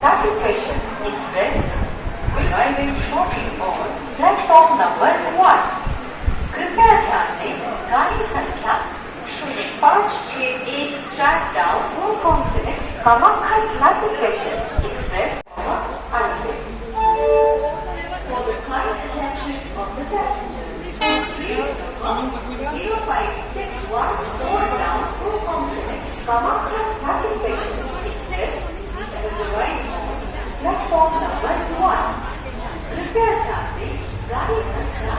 Classification Express will arrive shortly on platform number 1. कृपया ध्यान दें गाड़ी संख्या 0561 डाउन वो कॉन्सिनेंट्स Kamakhya classification express unsafe. For the kind attention of the passengers, please 0561 down वो कॉन्सिनेंट्स Kamakhya classification express will arrive on platform number 1. कृपया ध्यान दें गाड़ी संख्या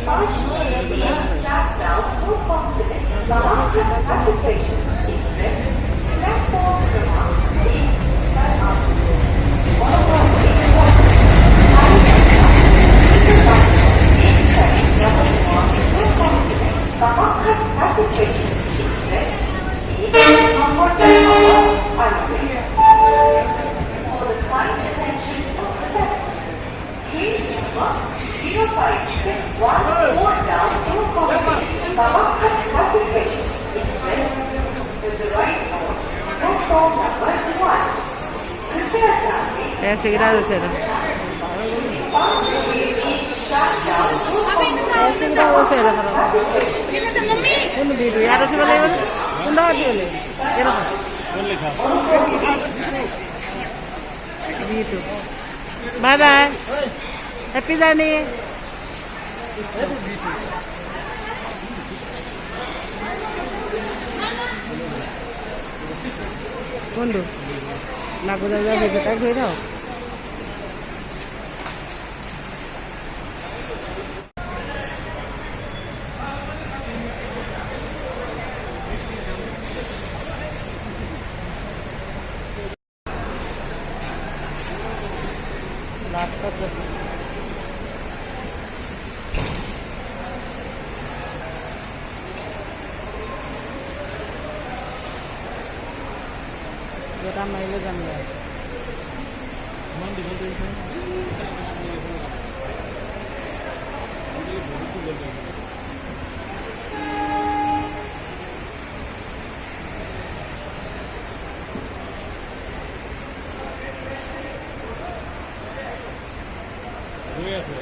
0561 डाउन वो कॉन्सिनेंट्स कामाख्या क्लासिफिकेशन एक्सप्रेस प्लेटफॉर्म क्रमांक 1 पर आपको ऐसे गिरा दो सेरा ऐसे गिरा दो सेरा कौन वीडियो यार से बोले कौन ना बोले ये रखो कौन लिखा video bye bye happy journey कौन दो ना गुजर जाए बेटा कोई ना बेटा मैले जान गया আছে